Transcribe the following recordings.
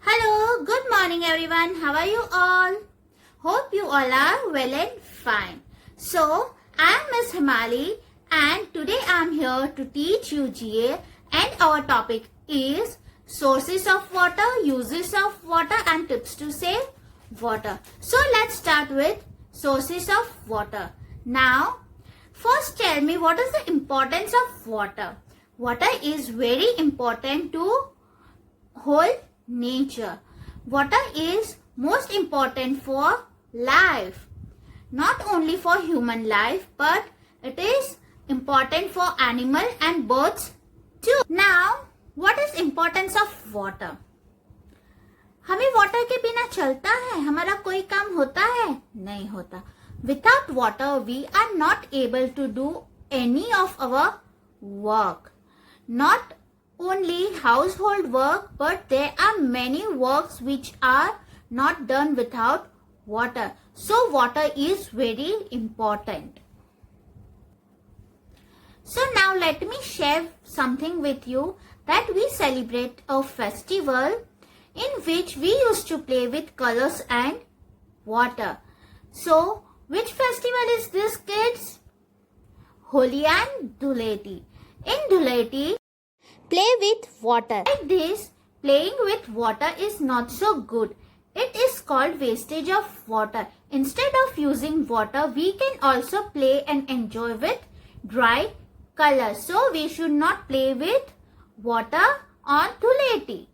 Hello, good morning everyone. How are you all? Hope you all are well and fine. So, I am Miss Himali and today I am here to teach you GA and our topic is sources of water, uses of water and tips to save water. So, let's start with sources of water. Now, first tell me what is the importance of water. Water is very important to whole nature. Water is most important for life. Not only for human life, but it is important for animal and birds too. Now, what is importance of water? हमें water के बिना चलता है, हमारा कोई काम होता है? नहीं होता. Without water, we are not able to do any of our work. Not only household work, but there are many works which are not done without water. So water is very important. So now let me share something with you that we celebrate a festival in which we used to play with colors and water. So which festival is this, kids? Holi and Dhuleti. In Dhuleti, play with water. Like this, playing with water is not so good. It is called wastage of water. Instead of using water, we can also play and enjoy with dry colors. So we should not play with water on Dhuleti.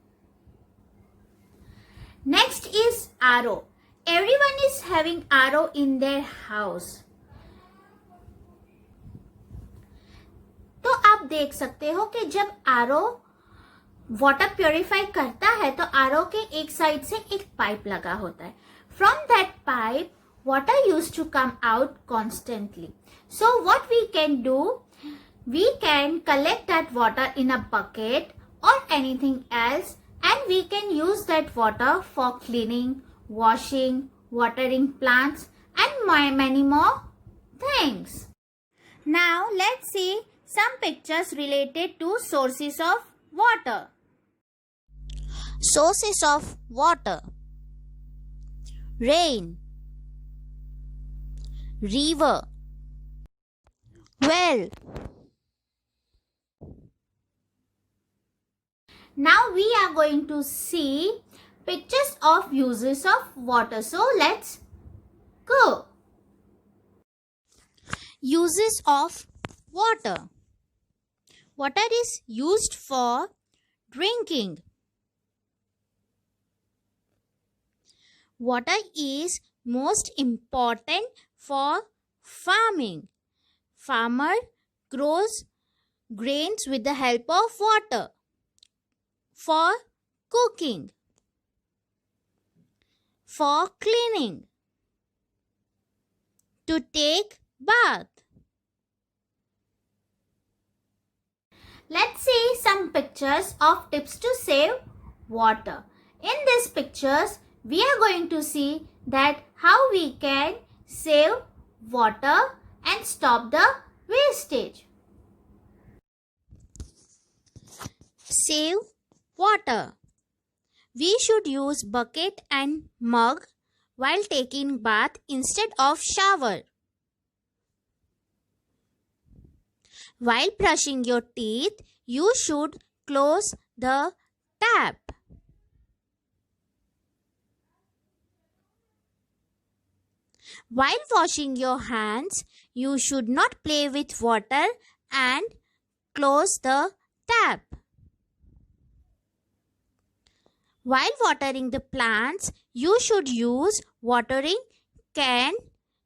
Next is RO. Everyone is having RO in their house. तो आप देख सकते हो कि जब RO water purify करता है तो आरओ के एक साइड से एक पाइप लगा होता है. From that pipe water use to come out constantly. So what we can do, we can collect that water in a bucket or anything else and we can use that water for cleaning, washing, watering plants and many more things. Now let's see some pictures related to sources of water. Sources of water: rain, river, well. Now we are going to see pictures of uses of water. So let's go. Uses of water. Water is used for drinking. Water is most important for farming. Farmer grows grains with the help of water. For cooking. For cleaning. To take bath. Let's see some pictures of tips to save water. In these pictures, we are going to see that how we can save water and stop the wastage. Save water. We should use bucket and mug while taking bath instead of shower. While brushing your teeth, you should close the tap. While washing your hands, you should not play with water and close the tap. While watering the plants, you should use watering can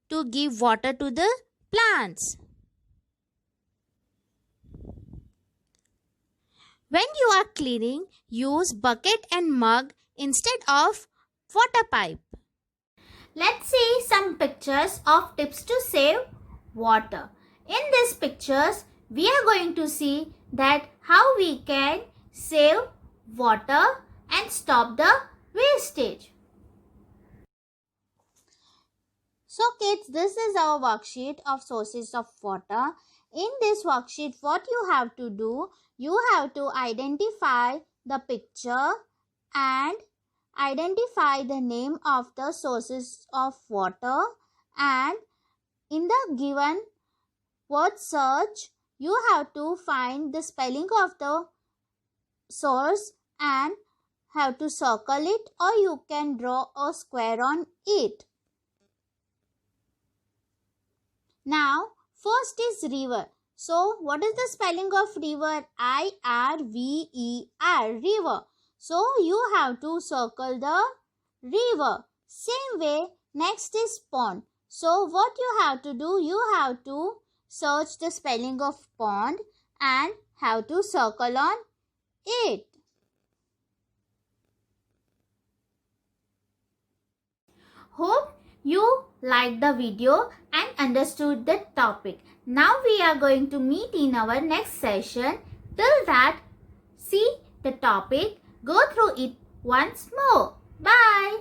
to give water to the plants. When you are cleaning, use bucket and mug instead of water pipe. Let's see some pictures of tips to save water. In these pictures, we are going to see that how we can save water and stop the wastage. So kids, this is our worksheet of sources of water. In this worksheet, what you have to do, you have to identify the picture and identify the name of the sources of water, and in the given word search you have to find the spelling of the source and have to circle it, or you can draw a square on it. Now first is river. So what is the spelling of river? I-R-V-E-R, river. So you have to circle the river. Same way, next is pond. So what you have to do? You have to search the spelling of pond and have to circle on it. Hope you liked the video and understood the topic. Now we are going to meet in our next session. Till that, see the topic, go through it once more. Bye.